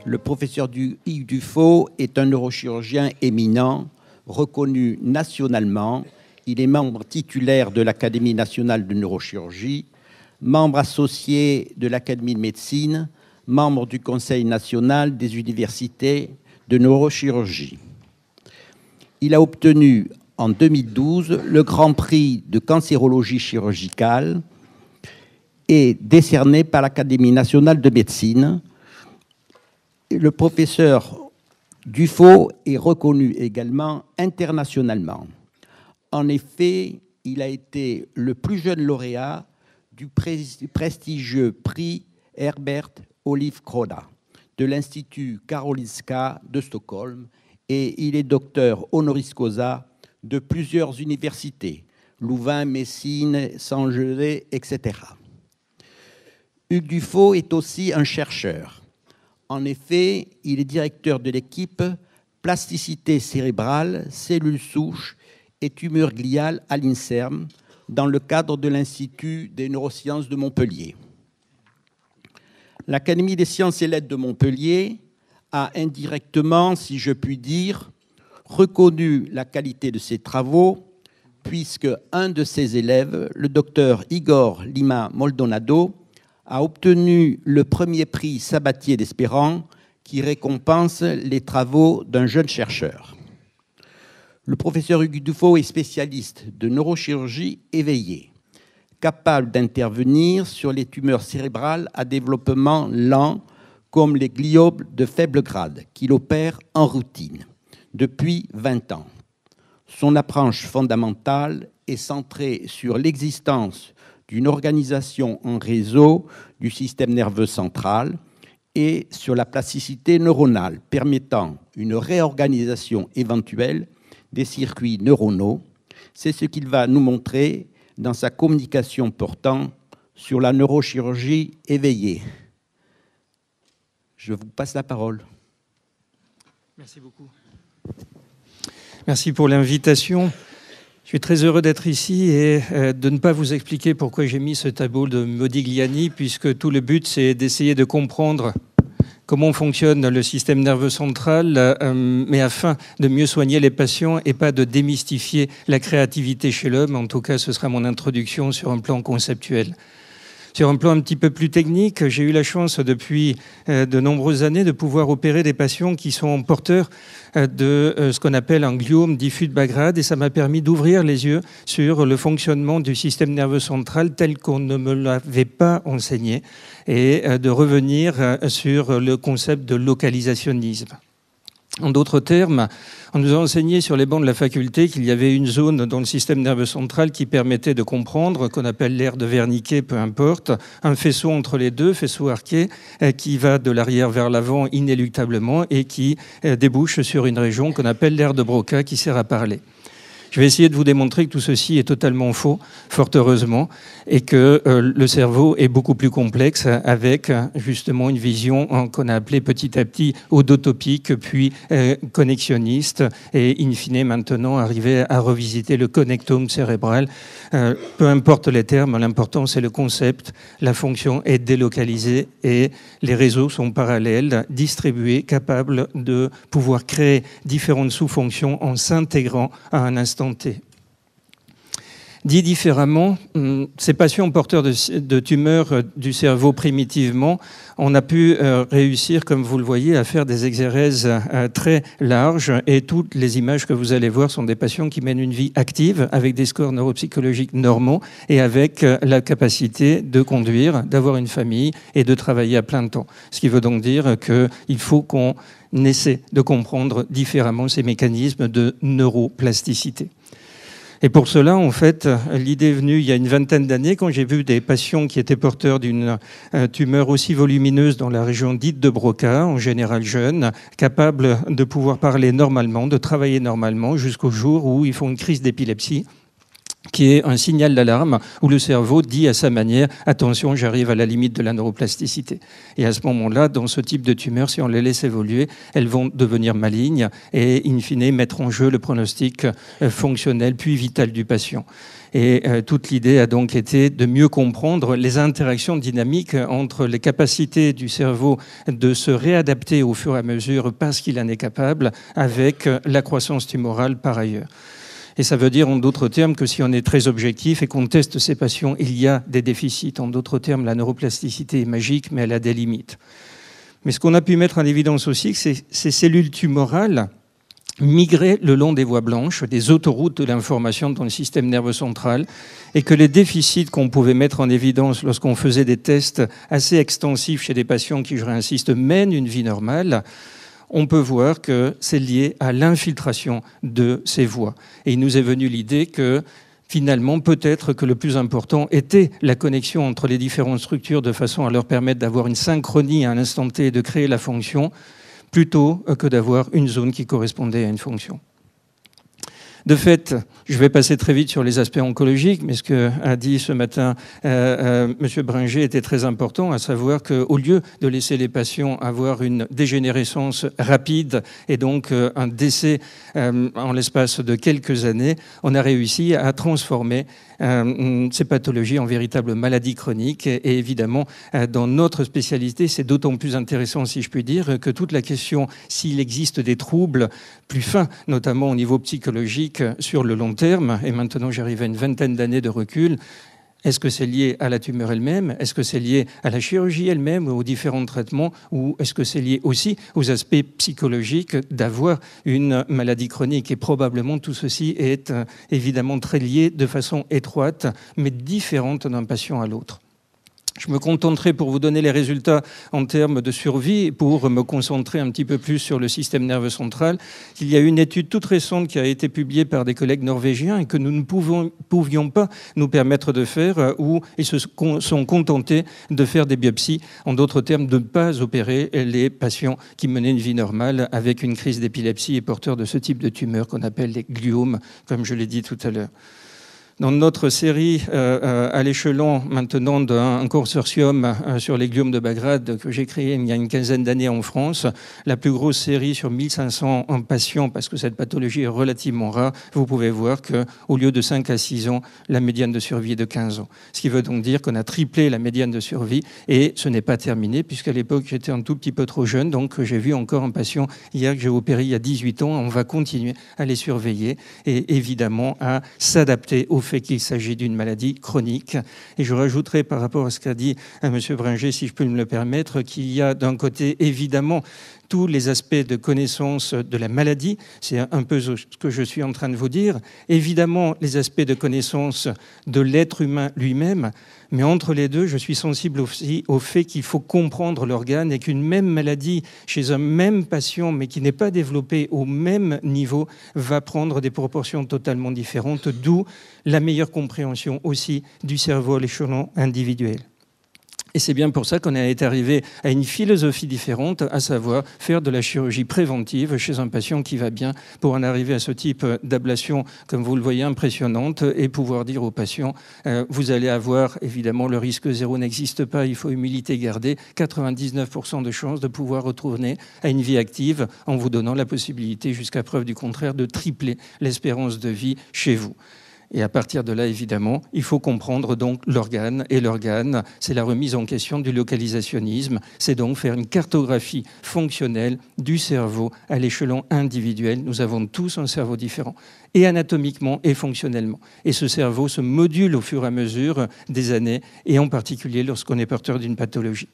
Le professeur Yves Dufaux est un neurochirurgien éminent, reconnu nationalement. Il est membre titulaire de l'Académie nationale de neurochirurgie, membre associé de l'Académie de médecine, membre du Conseil national des universités de neurochirurgie. Il a obtenu en 2012 le Grand Prix de cancérologie chirurgicale et décerné par l'Académie nationale de médecine. Le professeur Dufaux est reconnu également internationalement. En effet, il a été le plus jeune lauréat du prestigieux prix Herbert Olivecroda de l'Institut Karolinska de Stockholm et il est docteur honoris causa de plusieurs universités, Louvain, Messine, Saint-Gelais, etc. Hugues Dufaux est aussi un chercheur. En effet, il est directeur de l'équipe Plasticité cérébrale, cellules souches et tumeurs gliales à l'INSERM dans le cadre de l'Institut des neurosciences de Montpellier. L'Académie des sciences et lettres de Montpellier a indirectement, si je puis dire, reconnu la qualité de ses travaux puisque un de ses élèves, le docteur Igor Lima Maldonado, a obtenu le premier prix Sabatier d'Espérance qui récompense les travaux d'un jeune chercheur. Le professeur Hugues Dufaux est spécialiste de neurochirurgie éveillée, capable d'intervenir sur les tumeurs cérébrales à développement lent comme les gliomes de faible grade qu'il opère en routine depuis 20 ans. Son approche fondamentale est centrée sur l'existence d'une organisation en réseau du système nerveux central et sur la plasticité neuronale, permettant une réorganisation éventuelle des circuits neuronaux. C'est ce qu'il va nous montrer dans sa communication portant sur la neurochirurgie éveillée. Je vous passe la parole. Merci beaucoup. Merci pour l'invitation. Je suis très heureux d'être ici et de ne pas vous expliquer pourquoi j'ai mis ce tableau de Modigliani, puisque tout le but, c'est d'essayer de comprendre comment fonctionne le système nerveux central, mais afin de mieux soigner les patients et pas de démystifier la créativité chez l'homme. En tout cas, ce sera mon introduction sur un plan conceptuel. Sur un plan un petit peu plus technique, j'ai eu la chance depuis de nombreuses années de pouvoir opérer des patients qui sont porteurs de ce qu'on appelle un gliome diffus de bas grade, et ça m'a permis d'ouvrir les yeux sur le fonctionnement du système nerveux central tel qu'on ne me l'avait pas enseigné et de revenir sur le concept de localisationnisme. En d'autres termes, on nous a enseigné sur les bancs de la faculté qu'il y avait une zone dans le système nerveux central qui permettait de comprendre, qu'on appelle l'aire de Wernicke, peu importe, un faisceau entre les deux, faisceau arqué, qui va de l'arrière vers l'avant inéluctablement et qui débouche sur une région qu'on appelle l'aire de Broca qui sert à parler. Je vais essayer de vous démontrer que tout ceci est totalement faux, fort heureusement, et que le cerveau est beaucoup plus complexe avec justement une vision qu'on a appelée petit à petit odotopique, puis connexionniste, et in fine maintenant arriver à revisiter le connectome cérébral. Peu importe les termes, l'important c'est le concept, la fonction est délocalisée et les réseaux sont parallèles, distribués, capables de pouvoir créer différentes sous-fonctions en s'intégrant à un instant T. Dit différemment, ces patients porteurs de tumeurs du cerveau primitivement, on a pu réussir, comme vous le voyez, à faire des exérèses très larges, et toutes les images que vous allez voir sont des patients qui mènent une vie active avec des scores neuropsychologiques normaux et avec la capacité de conduire, d'avoir une famille et de travailler à plein temps. Ce qui veut donc dire qu'il faut qu'on essaie de comprendre différemment ces mécanismes de neuroplasticité. Et pour cela, en fait, l'idée est venue il y a une vingtaine d'années quand j'ai vu des patients qui étaient porteurs d'une tumeur aussi volumineuse dans la région dite de Broca, en général jeunes, capables de pouvoir parler normalement, de travailler normalement jusqu'au jour où ils font une crise d'épilepsie. qui est un signal d'alarme où le cerveau dit à sa manière « attention, j'arrive à la limite de la neuroplasticité ». Et à ce moment-là, dans ce type de tumeurs, si on les laisse évoluer, elles vont devenir malignes et, in fine, mettre en jeu le pronostic fonctionnel puis vital du patient. Et toute l'idée a donc été de mieux comprendre les interactions dynamiques entre les capacités du cerveau de se réadapter au fur et à mesure parce qu'il en est capable avec la croissance tumorale par ailleurs. Et ça veut dire, en d'autres termes, que si on est très objectif et qu'on teste ces patients, il y a des déficits. En d'autres termes, la neuroplasticité est magique, mais elle a des limites. Mais ce qu'on a pu mettre en évidence aussi, c'est que ces cellules tumorales migraient le long des voies blanches, des autoroutes de l'information dans le système nerveux central, et que les déficits qu'on pouvait mettre en évidence lorsqu'on faisait des tests assez extensifs chez des patients qui, je réinsiste, mènent une vie normale, on peut voir que c'est lié à l'infiltration de ces voies. Et il nous est venu l'idée que finalement, peut-être que le plus important était la connexion entre les différentes structures de façon à leur permettre d'avoir une synchronie à un instant T et de créer la fonction, plutôt que d'avoir une zone qui correspondait à une fonction. De fait, je vais passer très vite sur les aspects oncologiques, mais ce qu'a dit ce matin M. Bringer était très important, à savoir qu'au lieu de laisser les patients avoir une dégénérescence rapide et donc un décès en l'espace de quelques années, on a réussi à transformer ces pathologies en véritables maladies chroniques. Et évidemment, dans notre spécialité, c'est d'autant plus intéressant, si je puis dire, que toute la question, s'il existe des troubles plus fins, notamment au niveau psychologique, sur le long terme, et maintenant j'arrive à une vingtaine d'années de recul, est-ce que c'est lié à la tumeur elle-même? Est-ce que c'est lié à la chirurgie elle-même ou aux différents traitements? Ou est-ce que c'est lié aussi aux aspects psychologiques d'avoir une maladie chronique? Et probablement tout ceci est évidemment très lié de façon étroite, mais différente d'un patient à l'autre. Je me contenterai pour vous donner les résultats en termes de survie, pour me concentrer un petit peu plus sur le système nerveux central. Il y a une étude toute récente qui a été publiée par des collègues norvégiens et que nous ne pouvions pas nous permettre de faire, où ils se sont contentés de faire des biopsies, en d'autres termes, de ne pas opérer les patients qui menaient une vie normale avec une crise d'épilepsie et porteurs de ce type de tumeur qu'on appelle les gliomes, comme je l'ai dit tout à l'heure. Dans notre série à l'échelon maintenant d'un consortium sur les gliomes de Bagdad que j'ai créé il y a une quinzaine d'années en France, la plus grosse série sur 1500 patients, parce que cette pathologie est relativement rare, vous pouvez voir qu'au lieu de 5 à 6 ans, la médiane de survie est de 15 ans. Ce qui veut donc dire qu'on a triplé la médiane de survie et ce n'est pas terminé, puisqu'à l'époque j'étais un tout petit peu trop jeune, donc j'ai vu encore un patient hier que j'ai opéré il y a 18 ans. On va continuer à les surveiller et évidemment à s'adapter au fait qu'il s'agit d'une maladie chronique. Et je rajouterai par rapport à ce qu'a dit M. Bringer, si je peux me le permettre, qu'il y a d'un côté évidemment tous les aspects de connaissance de la maladie, c'est un peu ce que je suis en train de vous dire, évidemment les aspects de connaissance de l'être humain lui-même, mais entre les deux, je suis sensible aussi au fait qu'il faut comprendre l'organe et qu'une même maladie chez un même patient, mais qui n'est pas développée au même niveau, va prendre des proportions totalement différentes, d'où la meilleure compréhension aussi du cerveau à l'échelon individuel. Et c'est bien pour ça qu'on est arrivé à une philosophie différente, à savoir faire de la chirurgie préventive chez un patient qui va bien pour en arriver à ce type d'ablation, comme vous le voyez, impressionnante, et pouvoir dire au patient, vous allez avoir, évidemment, le risque zéro n'existe pas, il faut humilité garder, 99% de chances de pouvoir retourner à une vie active en vous donnant la possibilité, jusqu'à preuve du contraire, de tripler l'espérance de vie chez vous. Et à partir de là, évidemment, il faut comprendre donc l'organe. Et l'organe, c'est la remise en question du localisationnisme. C'est donc faire une cartographie fonctionnelle du cerveau à l'échelon individuel. Nous avons tous un cerveau différent, et anatomiquement et fonctionnellement. Et ce cerveau se module au fur et à mesure des années, et en particulier lorsqu'on est porteur d'une pathologie.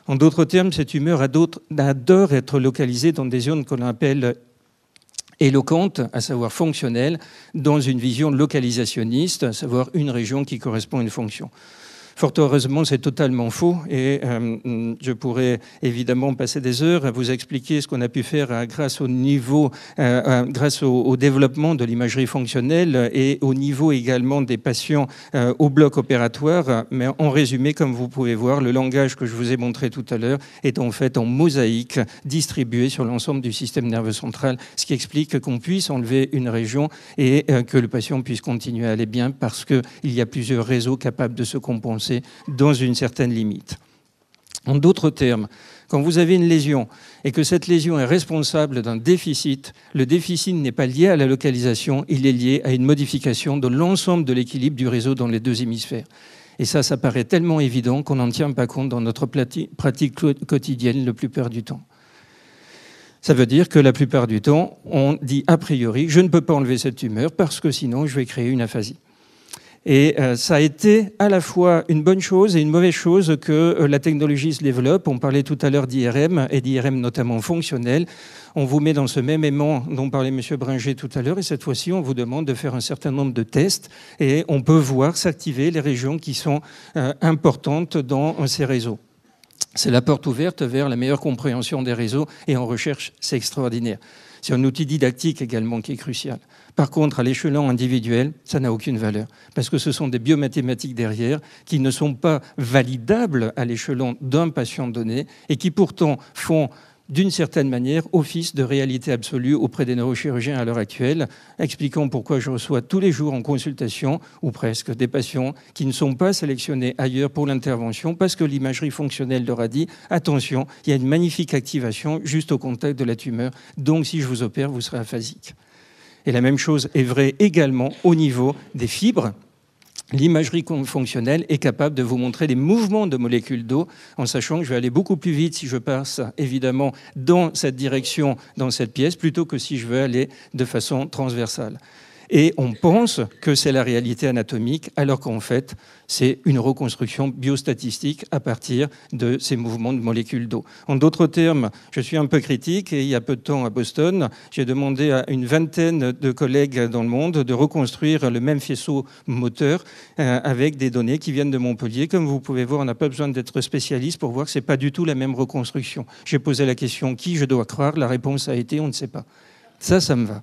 En d'autres termes, cette tumeur adore être localisée dans des zones qu'on appelle éloquente, à savoir fonctionnelle, dans une vision localisationniste, à savoir une région qui correspond à une fonction. Fort heureusement, c'est totalement faux et je pourrais évidemment passer des heures à vous expliquer ce qu'on a pu faire grâce au développement de l'imagerie fonctionnelle et au niveau également des patients au bloc opératoire. Mais en résumé, comme vous pouvez voir, le langage que je vous ai montré tout à l'heure est en fait en mosaïque distribué sur l'ensemble du système nerveux central, ce qui explique qu'on puisse enlever une région et que le patient puisse continuer à aller bien parce qu'il y a plusieurs réseaux capables de se compenser dans une certaine limite. En d'autres termes, quand vous avez une lésion et que cette lésion est responsable d'un déficit, le déficit n'est pas lié à la localisation, il est lié à une modification de l'ensemble de l'équilibre du réseau dans les deux hémisphères. Et ça paraît tellement évident qu'on n'en tient pas compte dans notre pratique quotidienne la plupart du temps. Ça veut dire que la plupart du temps, on dit a priori, je ne peux pas enlever cette tumeur parce que sinon je vais créer une aphasie. Et ça a été à la fois une bonne chose et une mauvaise chose que la technologie se développe. On parlait tout à l'heure d'IRM, et d'IRM notamment fonctionnel. On vous met dans ce même aimant dont parlait M. Bringer tout à l'heure, et cette fois-ci, on vous demande de faire un certain nombre de tests, et on peut voir s'activer les régions qui sont importantes dans ces réseaux. C'est la porte ouverte vers la meilleure compréhension des réseaux, et en recherche, c'est extraordinaire. C'est un outil didactique également qui est crucial. Par contre, à l'échelon individuel, ça n'a aucune valeur, parce que ce sont des biomathématiques derrière qui ne sont pas validables à l'échelon d'un patient donné et qui pourtant font d'une certaine manière office de réalité absolue auprès des neurochirurgiens à l'heure actuelle, expliquant pourquoi je reçois tous les jours en consultation, ou presque, des patients qui ne sont pas sélectionnés ailleurs pour l'intervention parce que l'imagerie fonctionnelle leur a dit « Attention, il y a une magnifique activation juste au contact de la tumeur, donc si je vous opère, vous serez aphasique ». Et la même chose est vraie également au niveau des fibres. L'imagerie fonctionnelle est capable de vous montrer des mouvements de molécules d'eau, en sachant que je vais aller beaucoup plus vite si je passe évidemment dans cette direction, dans cette pièce, plutôt que si je veux aller de façon transversale. Et on pense que c'est la réalité anatomique, alors qu'en fait, c'est une reconstruction biostatistique à partir de ces mouvements de molécules d'eau. En d'autres termes, je suis un peu critique, et il y a peu de temps à Boston, j'ai demandé à une vingtaine de collègues dans le monde de reconstruire le même faisceau moteur avec des données qui viennent de Montpellier. Comme vous pouvez voir, on n'a pas besoin d'être spécialiste pour voir que ce n'est pas du tout la même reconstruction. J'ai posé la question « qui je dois croire ?» La réponse a été « on ne sait pas ». Ça me va.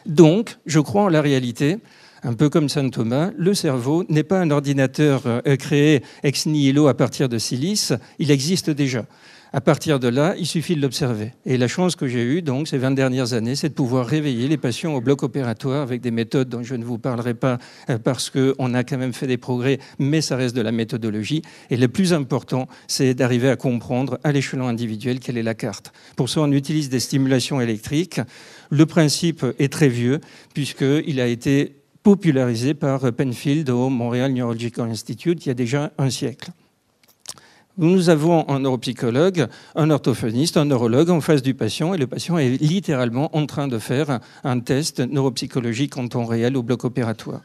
Donc, je crois en la réalité, un peu comme Saint Thomas, le cerveau n'est pas un ordinateur créé ex nihilo à partir de silice, il existe déjà. À partir de là, il suffit de l'observer. Et la chance que j'ai eue, donc, ces 20 dernières années, c'est de pouvoir réveiller les patients au bloc opératoire avec des méthodes dont je ne vous parlerai pas parce qu'on a quand même fait des progrès, mais ça reste de la méthodologie. Et le plus important, c'est d'arriver à comprendre à l'échelon individuel quelle est la carte. Pour ça, on utilise des stimulations électriques. Le principe est très vieux puisqu'il a été popularisé par Penfield au Montreal Neurological Institute il y a déjà un siècle. Nous avons un neuropsychologue, un orthophoniste, un neurologue en face du patient et le patient est littéralement en train de faire un test neuropsychologique en temps réel au bloc opératoire.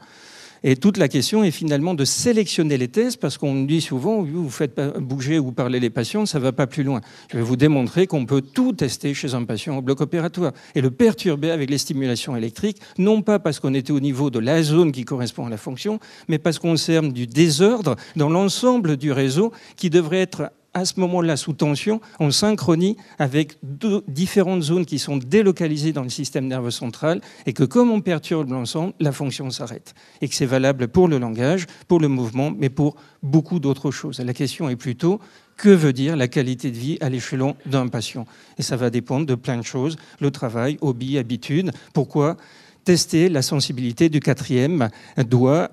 Et toute la question est finalement de sélectionner les tests parce qu'on dit souvent, vous faites bouger ou parler les patients, ça ne va pas plus loin. Je vais vous démontrer qu'on peut tout tester chez un patient au bloc opératoire et le perturber avec les stimulations électriques, non pas parce qu'on était au niveau de la zone qui correspond à la fonction, mais parce qu'on sert du désordre dans l'ensemble du réseau qui devrait être à ce moment-là sous tension, en synchronie avec différentes zones qui sont délocalisées dans le système nerveux central et que comme on perturbe l'ensemble, la fonction s'arrête. Et que c'est valable pour le langage, pour le mouvement, mais pour beaucoup d'autres choses. La question est plutôt, que veut dire la qualité de vie à l'échelon d'un patient? Et ça va dépendre de plein de choses, le travail, hobby, habitude. Pourquoi tester la sensibilité du quatrième doigt,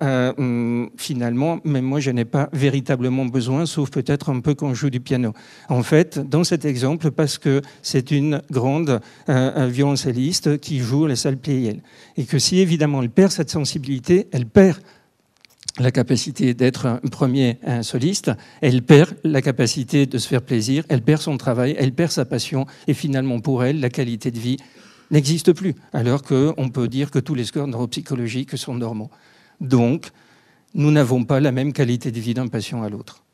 finalement, même moi, je n'ai pas véritablement besoin, sauf peut-être un peu quand je joue du piano. En fait, dans cet exemple, parce que c'est une grande violoncelliste qui joue les salles Pleyel. Et que si, évidemment, elle perd cette sensibilité, elle perd la capacité d'être un premier soliste, elle perd la capacité de se faire plaisir, elle perd son travail, elle perd sa passion, et finalement, pour elle, la qualité de vie n'existe plus, alors qu'on peut dire que tous les scores neuropsychologiques sont normaux. Donc, nous n'avons pas la même qualité de vie d'un patient à l'autre.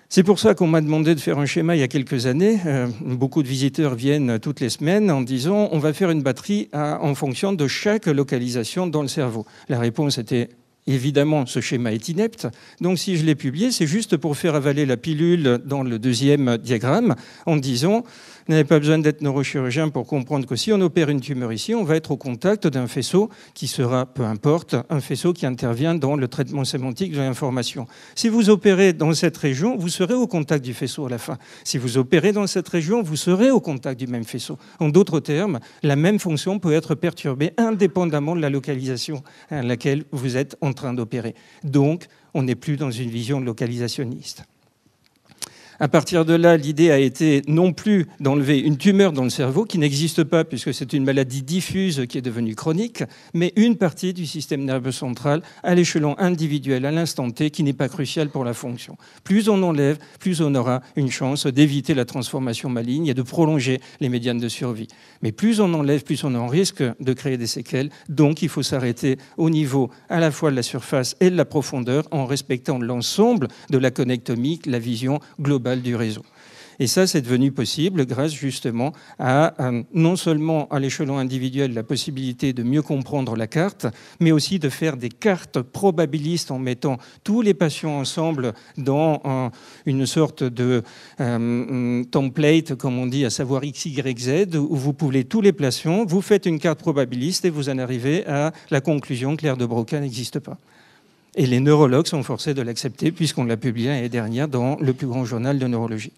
C'est pour ça qu'on m'a demandé de faire un schéma il y a quelques années. Beaucoup de visiteurs viennent toutes les semaines en disant on va faire une batterie en fonction de chaque localisation dans le cerveau. La réponse était Évidemment, ce schéma est inepte. Donc, si je l'ai publié, c'est juste pour faire avaler la pilule dans le deuxième diagramme en disant vous n'avez pas besoin d'être neurochirurgien pour comprendre que si on opère une tumeur ici, on va être au contact d'un faisceau qui sera, peu importe, un faisceau qui intervient dans le traitement sémantique de l'information. Si vous opérez dans cette région, vous serez au contact du faisceau à la fin. Si vous opérez dans cette région, vous serez au contact du même faisceau. En d'autres termes, la même fonction peut être perturbée indépendamment de la localisation à laquelle vous êtes en train d'opérer. Donc, on n'est plus dans une vision localisationniste. À partir de là, l'idée a été non plus d'enlever une tumeur dans le cerveau qui n'existe pas puisque c'est une maladie diffuse qui est devenue chronique, mais une partie du système nerveux central à l'échelon individuel, à l'instant T, qui n'est pas crucial pour la fonction. Plus on enlève, plus on aura une chance d'éviter la transformation maligne et de prolonger les médianes de survie. Mais plus on enlève, plus on en risque de créer des séquelles. Donc il faut s'arrêter au niveau à la fois de la surface et de la profondeur en respectant l'ensemble de la connectomie, la vision globale du réseau. Et ça, c'est devenu possible grâce justement à non seulement à l'échelon individuel la possibilité de mieux comprendre la carte, mais aussi de faire des cartes probabilistes en mettant tous les patients ensemble dans une sorte de template, comme on dit, à savoir X, Y, Z, où vous pouvez tous les patients, vous faites une carte probabiliste et vous en arrivez à la conclusion que l'aire de Broca n'existe pas. Et les neurologues sont forcés de l'accepter puisqu'on l'a publié l'année dernière dans le plus grand journal de neurologie.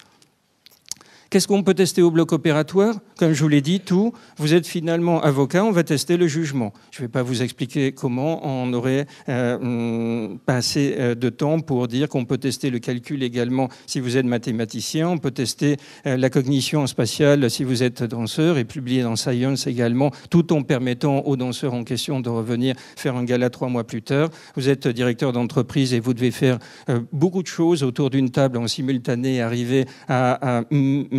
Qu'est-ce qu'on peut tester au bloc opératoire? Comme je vous l'ai dit, tout. Vous êtes finalement avocat, on va tester le jugement. Je ne vais pas vous expliquer comment on aurait passé de temps pour dire qu'on peut tester le calcul également si vous êtes mathématicien. On peut tester la cognition spatiale si vous êtes danseur et publier dans Science également, tout en permettant aux danseurs en question de revenir faire un gala 3 mois plus tard. Vous êtes directeur d'entreprise et vous devez faire beaucoup de choses autour d'une table en simultané, arriver à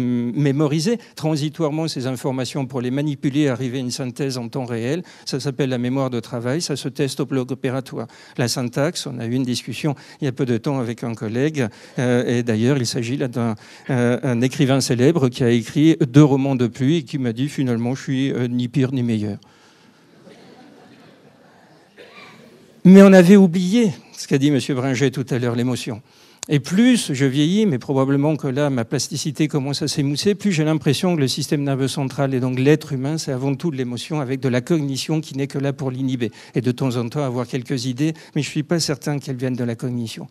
mémoriser transitoirement ces informations pour les manipuler, arriver à une synthèse en temps réel. Ça s'appelle la mémoire de travail, ça se teste au bloc opératoire. La syntaxe, on a eu une discussion il y a peu de temps avec un collègue, et d'ailleurs il s'agit là d'un écrivain célèbre qui a écrit 2 romans de pluie et qui m'a dit finalement je suis ni pire ni meilleur. Mais on avait oublié ce qu'a dit M. Bringer tout à l'heure, l'émotion. Et plus je vieillis, mais probablement que là, ma plasticité commence à s'émousser, plus j'ai l'impression que le système nerveux central et donc l'être humain, c'est avant tout de l'émotion avec de la cognition qui n'est que là pour l'inhiber. Et de temps en temps avoir quelques idées, mais je ne suis pas certain qu'elles viennent de la cognition.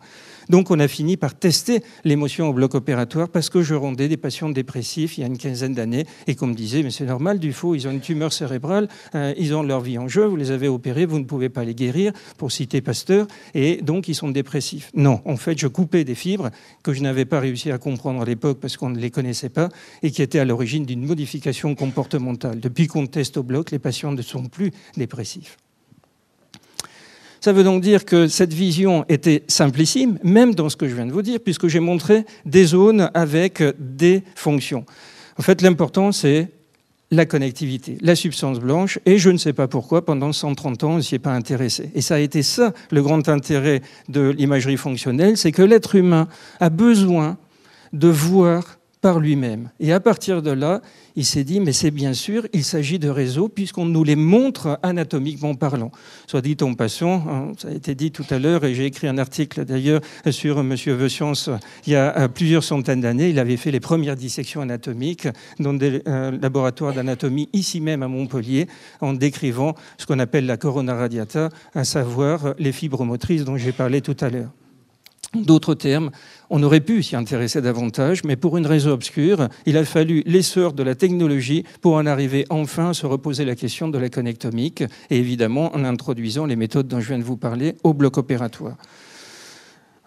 Donc on a fini par tester l'émotion au bloc opératoire parce que je rendais des patients dépressifs il y a une quinzaine d'années et qu'on me disait mais c'est normal, Dufaux, ils ont une tumeur cérébrale, ils ont leur vie en jeu, vous les avez opérés, vous ne pouvez pas les guérir, pour citer Pasteur, et donc ils sont dépressifs. Non, en fait je coupais des fibres que je n'avais pas réussi à comprendre à l'époque parce qu'on ne les connaissait pas et qui étaient à l'origine d'une modification comportementale. Depuis qu'on teste au bloc, les patients ne sont plus dépressifs. Ça veut donc dire que cette vision était simplissime, même dans ce que je viens de vous dire, puisque j'ai montré des zones avec des fonctions. En fait, l'important, c'est la connectivité, la substance blanche, et je ne sais pas pourquoi, pendant 130 ans, on ne s'y est pas intéressé. Et ça a été ça, le grand intérêt de l'imagerie fonctionnelle, c'est que l'être humain a besoin de voir par lui-même. Et à partir de là, il s'est dit, mais c'est bien sûr, il s'agit de réseaux puisqu'on nous les montre anatomiquement parlant. Soit dit en passant, ça a été dit tout à l'heure, et j'ai écrit un article d'ailleurs sur M. Veussiance il y a plusieurs centaines d'années. Il avait fait les premières dissections anatomiques dans des laboratoires d'anatomie ici même à Montpellier, en décrivant ce qu'on appelle la corona radiata, à savoir les fibres motrices dont j'ai parlé tout à l'heure. D'autres termes, on aurait pu s'y intéresser davantage, mais pour une raison obscure, il a fallu l'essor de la technologie pour en arriver enfin à se reposer la question de la connectomique, et évidemment en introduisant les méthodes dont je viens de vous parler au bloc opératoire.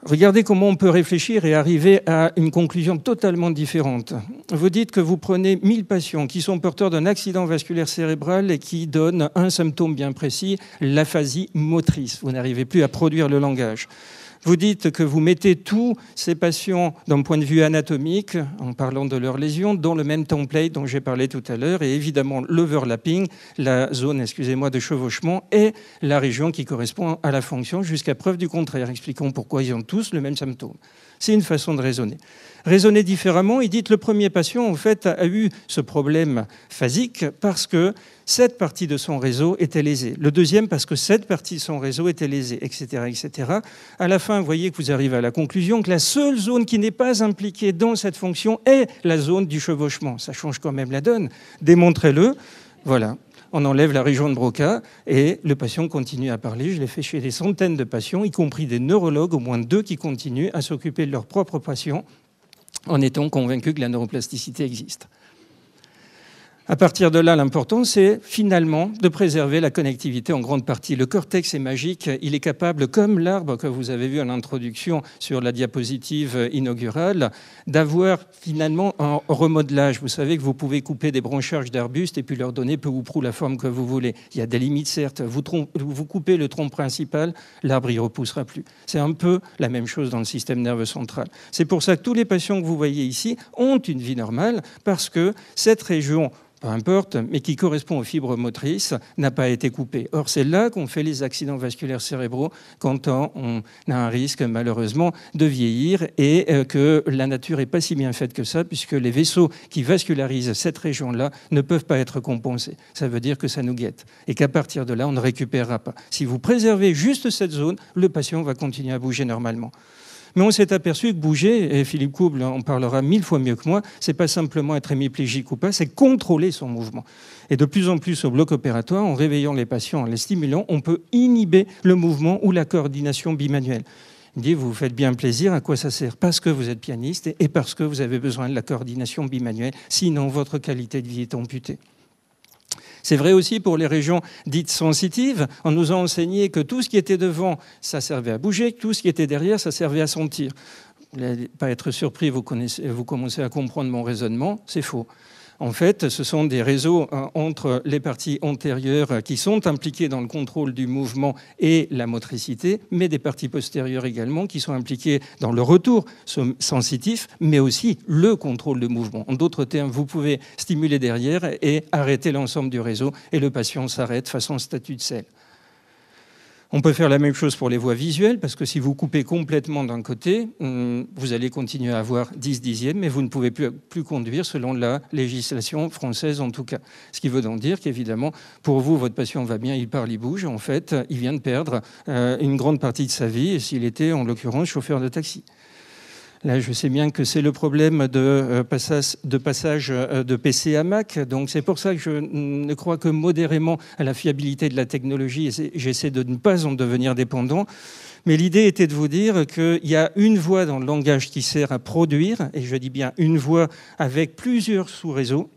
Regardez comment on peut réfléchir et arriver à une conclusion totalement différente. Vous dites que vous prenez 1000 patients qui sont porteurs d'un accident vasculaire cérébral et qui donnent un symptôme bien précis, l'aphasie motrice. Vous n'arrivez plus à produire le langage. Vous dites que vous mettez tous ces patients d'un point de vue anatomique, en parlant de leurs lésions, dans le même template dont j'ai parlé tout à l'heure, et évidemment l'overlapping, la zone, excusez-moi, de chevauchement, est la région qui correspond à la fonction, jusqu'à preuve du contraire. Expliquons pourquoi ils ont tous le même symptôme. C'est une façon de raisonner. Raisonner différemment, il dit que le premier patient, en fait, a eu ce problème phasique parce que cette partie de son réseau était lésée. Le deuxième, parce que cette partie de son réseau était lésée, etc., etc. À la fin, vous voyez que vous arrivez à la conclusion que la seule zone qui n'est pas impliquée dans cette fonction est la zone du chevauchement. Ça change quand même la donne. Démontrez-le. Voilà. On enlève la région de Broca et le patient continue à parler. Je l'ai fait chez des centaines de patients, y compris des neurologues, au moins 2 qui continuent à s'occuper de leurs propres patients en étant convaincus que la neuroplasticité existe. À partir de là, l'important, c'est finalement de préserver la connectivité en grande partie. Le cortex est magique, il est capable, comme l'arbre que vous avez vu à l'introduction sur la diapositive inaugurale, d'avoir finalement un remodelage. Vous savez que vous pouvez couper des branchages d'arbustes et puis leur donner peu ou prou la forme que vous voulez. Il y a des limites, certes. Vous coupez le tronc principal, l'arbre n'y repoussera plus. C'est un peu la même chose dans le système nerveux central. C'est pour ça que tous les patients que vous voyez ici ont une vie normale, parce que cette région, peu importe, mais qui correspond aux fibres motrices, n'a pas été coupée. Or, c'est là qu'on fait les accidents vasculaires cérébraux quand on a un risque, malheureusement, de vieillir et que la nature n'est pas si bien faite que ça, puisque les vaisseaux qui vascularisent cette région-là ne peuvent pas être compensés. Ça veut dire que ça nous guette et qu'à partir de là, on ne récupérera pas. Si vous préservez juste cette zone, le patient va continuer à bouger normalement. Mais on s'est aperçu que bouger, et Philippe Couble en parlera 1000 fois mieux que moi, c'est pas simplement être hémiplégique ou pas, c'est contrôler son mouvement. Et de plus en plus au bloc opératoire, en réveillant les patients, en les stimulant, on peut inhiber le mouvement ou la coordination bimanuelle. Il dit, vous vous faites bien plaisir, à quoi ça sert? Parce que vous êtes pianiste et parce que vous avez besoin de la coordination bimanuelle, sinon votre qualité de vie est amputée. C'est vrai aussi pour les régions dites sensitives. On nous a enseigné que tout ce qui était devant, ça servait à bouger, que tout ce qui était derrière, ça servait à sentir. Vous n'allez pas être surpris, vous commencez à comprendre mon raisonnement, c'est faux. En fait, ce sont des réseaux entre les parties antérieures qui sont impliquées dans le contrôle du mouvement et la motricité, mais des parties postérieures également qui sont impliquées dans le retour sensitif, mais aussi le contrôle de mouvement. En d'autres termes, vous pouvez stimuler derrière et arrêter l'ensemble du réseau et le patient s'arrête façon statut de selle. On peut faire la même chose pour les voies visuelles, parce que si vous coupez complètement d'un côté, vous allez continuer à avoir 10 dixièmes, mais vous ne pouvez plus conduire selon la législation française en tout cas. Ce qui veut donc dire qu'évidemment, pour vous, votre patient va bien, il parle, il bouge. En fait, il vient de perdre une grande partie de sa vie, s'il était en l'occurrence chauffeur de taxi. Là, je sais bien que c'est le problème de passage de PC à Mac. Donc, c'est pour ça que je ne crois que modérément à la fiabilité de la technologie et j'essaie de ne pas en devenir dépendant. Mais l'idée était de vous dire qu'il y a une voie dans le langage qui sert à produire, et je dis bien une voie avec plusieurs sous-réseaux,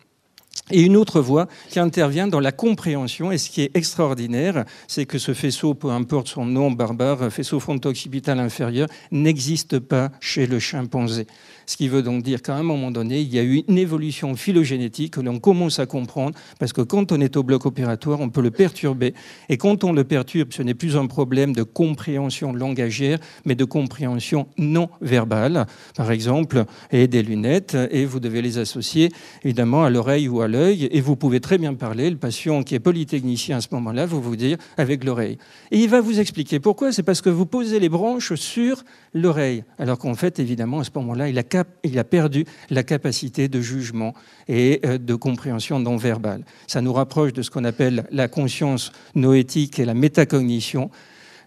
et une autre voie qui intervient dans la compréhension. Et ce qui est extraordinaire, c'est que ce faisceau, peu importe son nom barbare, faisceau fronto-occipital inférieur, n'existe pas chez le chimpanzé. Ce qui veut donc dire qu'à un moment donné, il y a eu une évolution phylogénétique que l'on commence à comprendre, parce que quand on est au bloc opératoire, on peut le perturber. Et quand on le perturbe, ce n'est plus un problème de compréhension langagière, mais de compréhension non verbale. Par exemple, et des lunettes, et vous devez les associer évidemment à l'oreille ou à l'œil, et vous pouvez très bien parler. Le patient qui est polytechnicien à ce moment-là va vous dire avec l'oreille. Et il va vous expliquer pourquoi. C'est parce que vous posez les branches sur l'oreille, alors qu'en fait, évidemment, à ce moment-là, il a perdu la capacité de jugement et de compréhension non verbale. Ça nous rapproche de ce qu'on appelle la conscience noétique et la métacognition,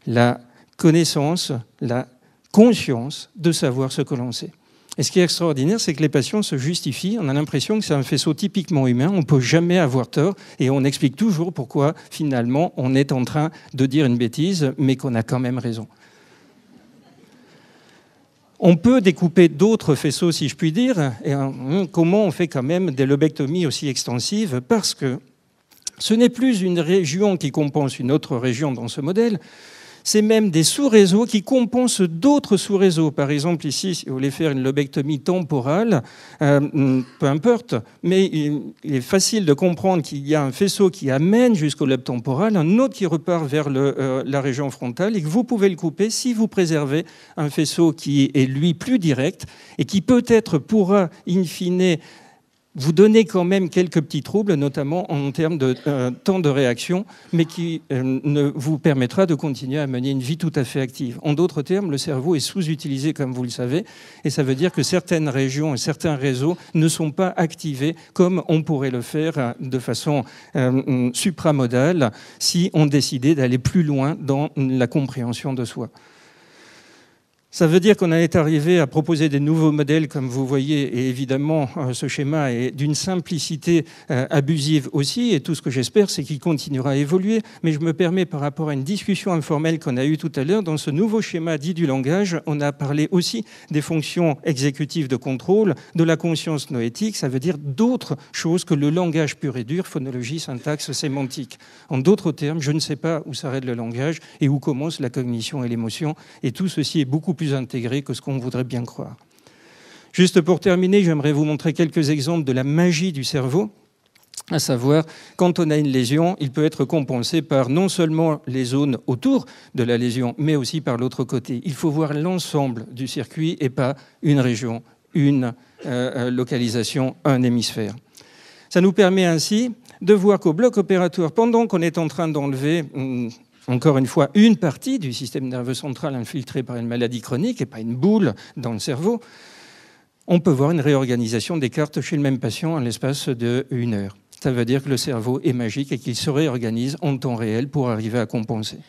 la connaissance, la conscience de savoir ce que l'on sait. Et ce qui est extraordinaire, c'est que les patients se justifient. On a l'impression que c'est un faisceau typiquement humain. On ne peut jamais avoir tort. Et on explique toujours pourquoi, finalement, on est en train de dire une bêtise, mais qu'on a quand même raison. On peut découper d'autres faisceaux, si je puis dire. Et comment on fait quand même des lobectomies aussi extensives? Parce que ce n'est plus une région qui compense une autre région dans ce modèle. C'est même des sous-réseaux qui compensent d'autres sous-réseaux. Par exemple, ici, si vous voulez faire une lobectomie temporale, peu importe, mais il est facile de comprendre qu'il y a un faisceau qui amène jusqu'au lobe temporal, un autre qui repart vers la région frontale, et que vous pouvez le couper si vous préservez un faisceau qui est, lui, plus direct, et qui peut-être pourra, in fine, vous donnez quand même quelques petits troubles, notamment en termes de temps de réaction, mais qui vous permettra de continuer à mener une vie tout à fait active. En d'autres termes, le cerveau est sous-utilisé, comme vous le savez, et ça veut dire que certaines régions et certains réseaux ne sont pas activés comme on pourrait le faire de façon supramodale si on décidait d'aller plus loin dans la compréhension de soi. Ça veut dire qu'on est arrivé à proposer des nouveaux modèles, comme vous voyez, et évidemment, ce schéma est d'une simplicité abusive aussi, et tout ce que j'espère, c'est qu'il continuera à évoluer. Mais je me permets, par rapport à une discussion informelle qu'on a eue tout à l'heure, dans ce nouveau schéma dit du langage, on a parlé aussi des fonctions exécutives de contrôle, de la conscience noétique, ça veut dire d'autres choses que le langage pur et dur, phonologie, syntaxe, sémantique. En d'autres termes, je ne sais pas où s'arrête le langage et où commence la cognition et l'émotion, et tout ceci est beaucoup plus intégré que ce qu'on voudrait bien croire. Juste pour terminer, j'aimerais vous montrer quelques exemples de la magie du cerveau, à savoir, quand on a une lésion, il peut être compensé par non seulement les zones autour de la lésion, mais aussi par l'autre côté. Il faut voir l'ensemble du circuit et pas une région, une localisation, un hémisphère. Ça nous permet ainsi de voir qu'au bloc opératoire, pendant qu'on est en train d'enlever encore une fois, une partie du système nerveux central infiltrée par une maladie chronique et pas une boule dans le cerveau, on peut voir une réorganisation des cartes chez le même patient en l'espace d'1 heure. Ça veut dire que le cerveau est magique et qu'il se réorganise en temps réel pour arriver à compenser.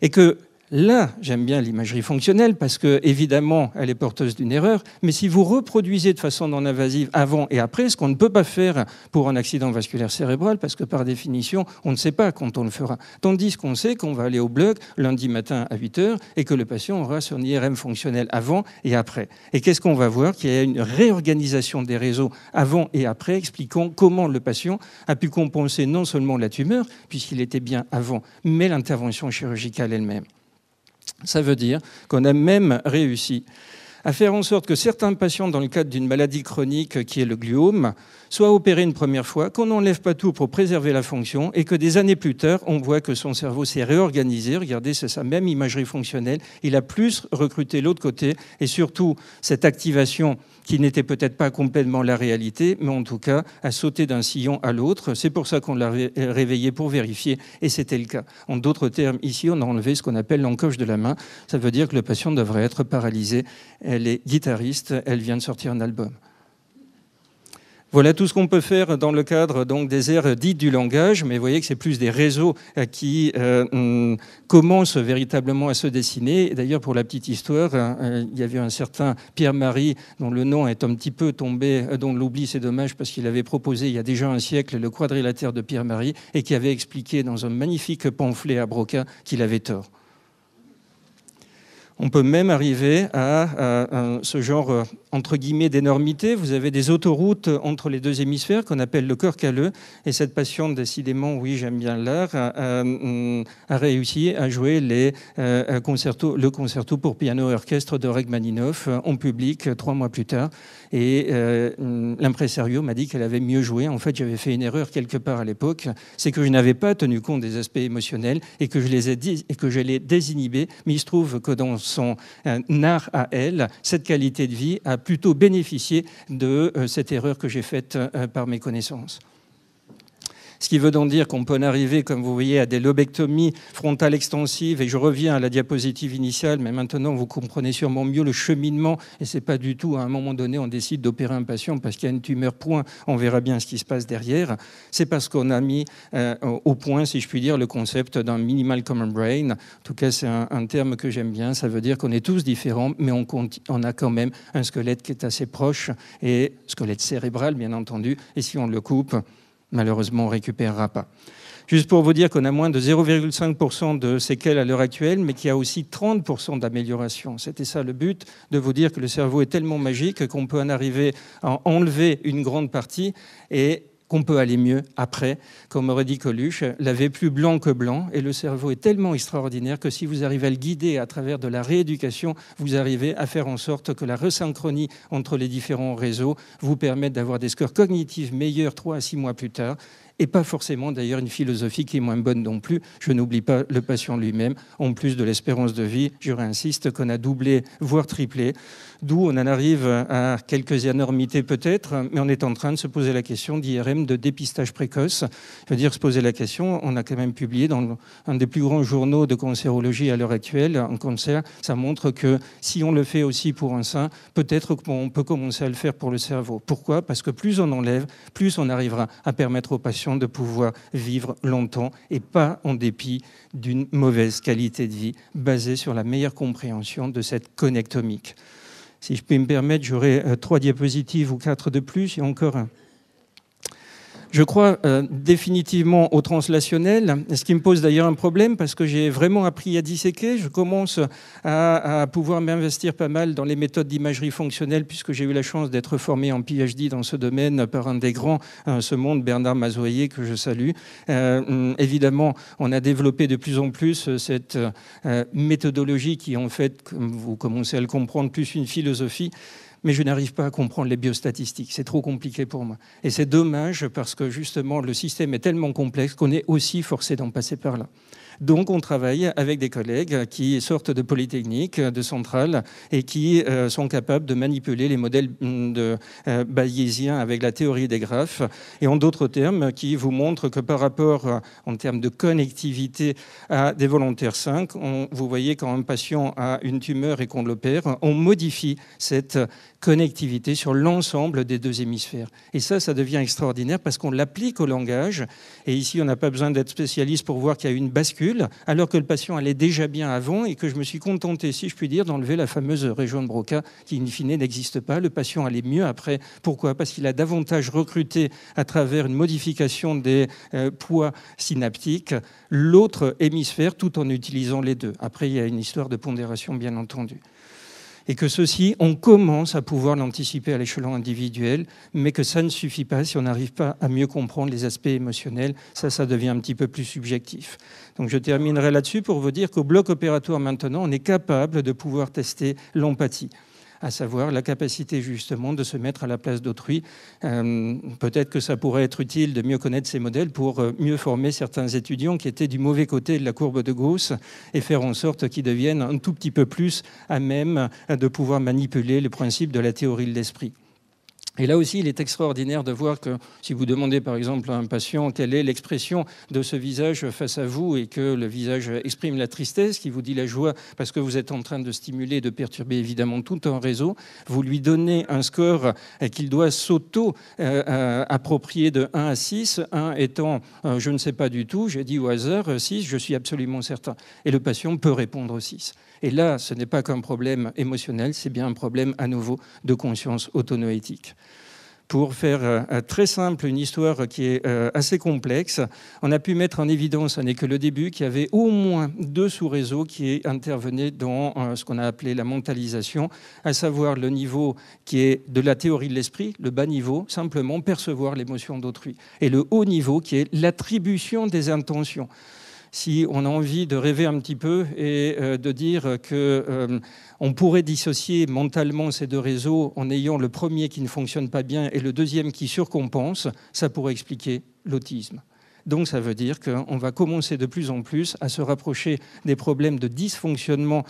Et que là, j'aime bien l'imagerie fonctionnelle parce que, évidemment, elle est porteuse d'une erreur, mais si vous reproduisez de façon non invasive avant et après, ce qu'on ne peut pas faire pour un accident vasculaire cérébral, parce que par définition, on ne sait pas quand on le fera. Tandis qu'on sait qu'on va aller au bloc lundi matin à 8 h et que le patient aura son IRM fonctionnel avant et après. Et qu'est-ce qu'on va voir? Qu'il y a une réorganisation des réseaux avant et après, expliquant comment le patient a pu compenser non seulement la tumeur, puisqu'il était bien avant, mais l'intervention chirurgicale elle-même. Ça veut dire qu'on a même réussi à faire en sorte que certains patients, dans le cadre d'une maladie chronique qui est le gliome, soient opérés une première fois, qu'on n'enlève pas tout pour préserver la fonction et que des années plus tard, on voit que son cerveau s'est réorganisé. Regardez, c'est sa même imagerie fonctionnelle. Il a plus recruté l'autre côté et surtout cette activation qui n'était peut-être pas complètement la réalité, mais en tout cas a sauté d'un sillon à l'autre. C'est pour ça qu'on l'a réveillé pour vérifier et c'était le cas. En d'autres termes, ici, on a enlevé ce qu'on appelle l'encoche de la main. Ça veut dire que le patient devrait être paralysé. Elle est guitariste, elle vient de sortir un album. Voilà tout ce qu'on peut faire dans le cadre donc, des aires dites du langage, mais vous voyez que c'est plus des réseaux qui commencent véritablement à se dessiner. D'ailleurs, pour la petite histoire, il y avait un certain Pierre-Marie, dont le nom est un petit peu tombé dans l'oubli, c'est dommage, parce qu'il avait proposé il y a déjà un siècle le quadrilatère de Pierre-Marie et qui avait expliqué dans un magnifique pamphlet à Broca qu'il avait tort. On peut même arriver à ce genre, entre guillemets, d'énormité. Vous avez des autoroutes entre les deux hémisphères qu'on appelle le cœur calleux. Et cette patiente, décidément, oui, j'aime bien l'art, a réussi à jouer le concerto pour piano et orchestre de Rachmaninoff en public 3 mois plus tard. Et l'impresario m'a dit qu'elle avait mieux joué. En fait, j'avais fait une erreur quelque part à l'époque. C'est que je n'avais pas tenu compte des aspects émotionnels et que je l'ai désinhibé. Mais il se trouve que dans son art à elle, cette qualité de vie a plutôt bénéficié de cette erreur que j'ai faite par mes connaissances. Ce qui veut donc dire qu'on peut en arriver, comme vous voyez, à des lobectomies frontales extensives. Et je reviens à la diapositive initiale, mais maintenant vous comprenez sûrement mieux le cheminement. Et ce n'est pas du tout, à un moment donné, on décide d'opérer un patient parce qu'il y a une tumeur, point. On verra bien ce qui se passe derrière. C'est parce qu'on a mis au point, si je puis dire, le concept d'un minimal common brain. En tout cas, c'est un terme que j'aime bien. Ça veut dire qu'on est tous différents, mais on a quand même un squelette qui est assez proche, et squelette cérébral, bien entendu. Et si on le coupe, malheureusement, on ne récupérera pas. Juste pour vous dire qu'on a moins de 0,5% de séquelles à l'heure actuelle, mais qu'il y a aussi 30% d'amélioration. C'était ça le but, de vous dire que le cerveau est tellement magique qu'on peut en arriver à enlever une grande partie et qu'on peut aller mieux après. Comme aurait dit Coluche, laver plus blanc que blanc. Et le cerveau est tellement extraordinaire que si vous arrivez à le guider à travers de la rééducation, vous arrivez à faire en sorte que la resynchronie entre les différents réseaux vous permette d'avoir des scores cognitifs meilleurs 3 à 6 mois plus tard. et pas forcément d'ailleurs une philosophie qui est moins bonne non plus. Je n'oublie pas le patient lui-même. En plus de l'espérance de vie, je réinsiste qu'on a doublé, voire triplé, d'où on en arrive à quelques énormités peut-être, mais on est en train de se poser la question d'IRM, de dépistage précoce. Je veux dire, se poser la question, on a quand même publié dans un des plus grands journaux de cancérologie à l'heure actuelle, en cancer, ça montre que si on le fait aussi pour un sein, peut-être qu'on peut commencer à le faire pour le cerveau. Pourquoi ? Parce que plus on enlève, plus on arrivera à permettre aux patients de pouvoir vivre longtemps et pas en dépit d'une mauvaise qualité de vie basée sur la meilleure compréhension de cette connectomique. Si je puis me permettre, j'aurai 3 diapositives ou 4 de plus, et encore un. Je crois définitivement au translationnel, ce qui me pose d'ailleurs un problème parce que j'ai vraiment appris à disséquer. Je commence à pouvoir m'investir pas mal dans les méthodes d'imagerie fonctionnelle puisque j'ai eu la chance d'être formé en PhD dans ce domaine par un des grands ce monde, Bernard Mazoyer, que je salue. Évidemment, on a développé de plus en plus cette méthodologie qui en fait, comme vous commencez à le comprendre, plus une philosophie. Mais je n'arrive pas à comprendre les biostatistiques. C'est trop compliqué pour moi. Et c'est dommage parce que justement, le système est tellement complexe qu'on est aussi forcé d'en passer par là. Donc, on travaille avec des collègues qui sortent de Polytechnique, de Centrale, et qui sont capables de manipuler les modèles bayésiens avec la théorie des graphes. Et en d'autres termes, qui vous montrent que par rapport, en termes de connectivité à des volontaires 5, vous voyez quand un patient a une tumeur et qu'on l'opère, on modifie cette connectivité sur l'ensemble des 2 hémisphères. Et ça devient extraordinaire parce qu'on l'applique au langage. Et ici, on n'a pas besoin d'être spécialiste pour voir qu'il y a une bascule, alors que le patient allait déjà bien avant et que je me suis contenté, si je puis dire, d'enlever la fameuse région de Broca qui, in fine, n'existe pas. Le patient allait mieux après. Pourquoi ? Parce qu'il a davantage recruté à travers une modification des poids synaptiques l'autre hémisphère tout en utilisant les 2. Après, il y a une histoire de pondération, bien entendu. Et que ceci, on commence à pouvoir l'anticiper à l'échelon individuel, mais que ça ne suffit pas si on n'arrive pas à mieux comprendre les aspects émotionnels. Ça devient un petit peu plus subjectif. Donc je terminerai là-dessus pour vous dire qu'au bloc opératoire maintenant, on est capable de pouvoir tester l'empathie, à savoir la capacité justement de se mettre à la place d'autrui. Peut-être que ça pourrait être utile de mieux connaître ces modèles pour mieux former certains étudiants qui étaient du mauvais côté de la courbe de Gauss et faire en sorte qu'ils deviennent un tout petit peu plus à même de pouvoir manipuler le principe de la théorie de l'esprit. Et là aussi, il est extraordinaire de voir que si vous demandez par exemple à un patient quelle est l'expression de ce visage face à vous et que le visage exprime la tristesse, qui vous dit la joie parce que vous êtes en train de stimuler, de perturber évidemment tout un réseau, vous lui donnez un score qu'il doit s'auto-approprier de 1 à 6, 1 étant je ne sais pas du tout, j'ai dit au hasard 6, je suis absolument certain. Et le patient peut répondre 6. Et là, ce n'est pas qu'un problème émotionnel, c'est bien un problème à nouveau de conscience autonoétique. Pour faire très simple, une histoire qui est assez complexe, on a pu mettre en évidence, ce n'est que le début, qu'il y avait au moins 2 sous-réseaux qui intervenaient dans ce qu'on a appelé la mentalisation, à savoir le niveau qui est de la théorie de l'esprit, le bas niveau, simplement percevoir l'émotion d'autrui, et le haut niveau qui est l'attribution des intentions. Si on a envie de rêver un petit peu et de dire qu'on pourrait dissocier mentalement ces 2 réseaux en ayant le premier qui ne fonctionne pas bien et le deuxième qui surcompense, ça pourrait expliquer l'autisme. Donc ça veut dire qu'on va commencer de plus en plus à se rapprocher des problèmes de dysfonctionnement,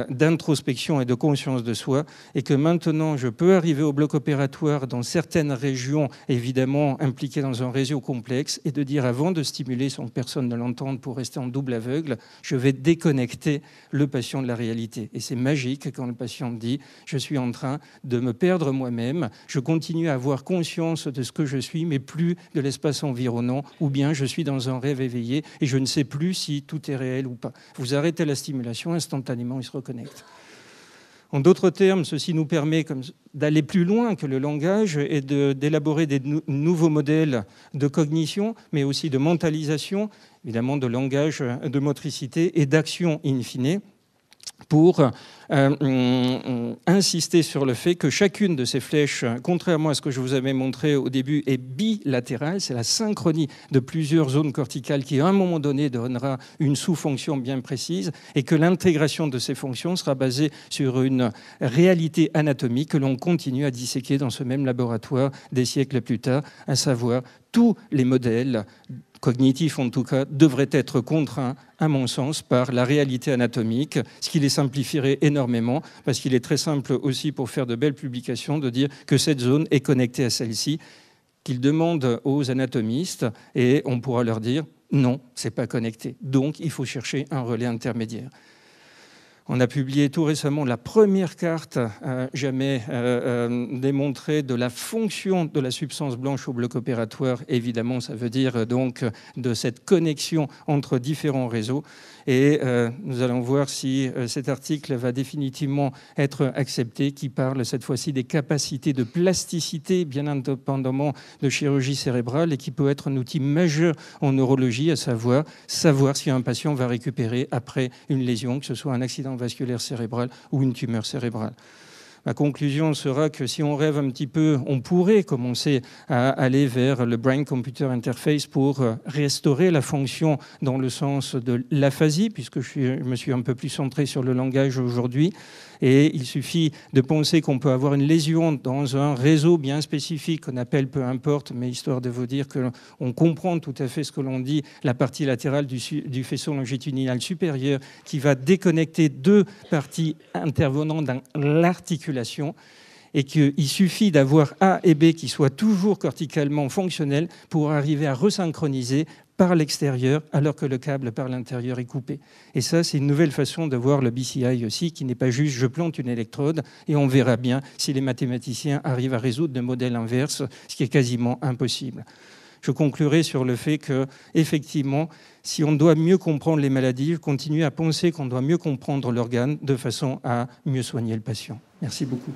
d'introspection et de conscience de soi, et que maintenant je peux arriver au bloc opératoire dans certaines régions évidemment impliquées dans un réseau complexe et de dire avant de stimuler sans que personne ne l'entende pour rester en double aveugle, je vais déconnecter le patient de la réalité. Et c'est magique quand le patient dit je suis en train de me perdre moi-même, je continue à avoir conscience de ce que je suis mais plus de l'espace environnant, ou bien je suis dans un rêve éveillé et je ne sais plus si tout est réel ou pas. Vous arrêtez la stimulation, instantanément il se reconnecte. En d'autres termes, ceci nous permet d'aller plus loin que le langage et d'élaborer des nouveaux modèles de cognition, mais aussi de mentalisation, évidemment de langage, de motricité et d'action in fine, pour insister sur le fait que chacune de ces flèches, contrairement à ce que je vous avais montré au début, est bilatérale. C'est la synchronie de plusieurs zones corticales qui, à un moment donné, donnera une sous-fonction bien précise, et que l'intégration de ces fonctions sera basée sur une réalité anatomique que l'on continue à disséquer dans ce même laboratoire des siècles plus tard, à savoir tous les modèles cognitifs en tout cas, devraient être contraints, à mon sens, par la réalité anatomique, ce qui les simplifierait énormément, parce qu'il est très simple aussi pour faire de belles publications de dire que cette zone est connectée à celle-ci, qu'ils demandent aux anatomistes, et on pourra leur dire non, c'est pas connecté. Donc, il faut chercher un relais intermédiaire. On a publié tout récemment la première carte jamais démontrée de la fonction de la substance blanche au bloc opératoire. Évidemment, ça veut dire donc de cette connexion entre différents réseaux. Et nous allons voir si cet article va définitivement être accepté, qui parle cette fois-ci des capacités de plasticité, bien indépendamment de chirurgie cérébrale, et qui peut être un outil majeur en neurologie, à savoir si un patient va récupérer après une lésion, que ce soit un accident vasculaire cérébral ou une tumeur cérébrale. Ma conclusion sera que si on rêve un petit peu, on pourrait commencer à aller vers le Brain-Computer Interface pour restaurer la fonction dans le sens de l'aphasie, puisque je me suis un peu plus centré sur le langage aujourd'hui. Et il suffit de penser qu'on peut avoir une lésion dans un réseau bien spécifique qu'on appelle peu importe, mais histoire de vous dire qu'on comprend tout à fait ce que l'on dit, la partie latérale du faisceau longitudinal supérieur qui va déconnecter deux parties intervenant dans l'articulation, et qu'il suffit d'avoir A et B qui soient toujours corticalement fonctionnels pour arriver à resynchroniser par l'extérieur, alors que le câble par l'intérieur est coupé. Et ça, c'est une nouvelle façon de voir le BCI aussi, qui n'est pas juste je plante une électrode et on verra bien si les mathématiciens arrivent à résoudre le modèle inverse, ce qui est quasiment impossible. Je conclurai sur le fait que, effectivement, si on doit mieux comprendre les maladies, je continue à penser qu'on doit mieux comprendre l'organe de façon à mieux soigner le patient. Merci beaucoup.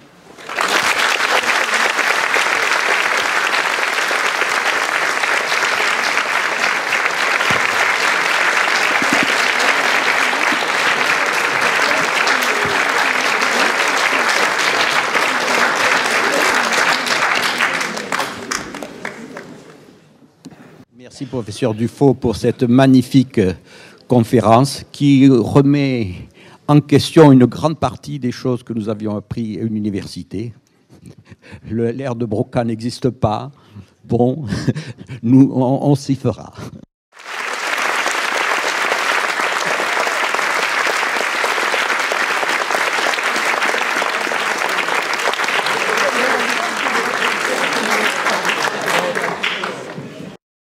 Merci, professeur Dufaux, pour cette magnifique conférence qui remet en question une grande partie des choses que nous avions apprises à une université. L'air de Broca n'existe pas. Bon, on s'y fera.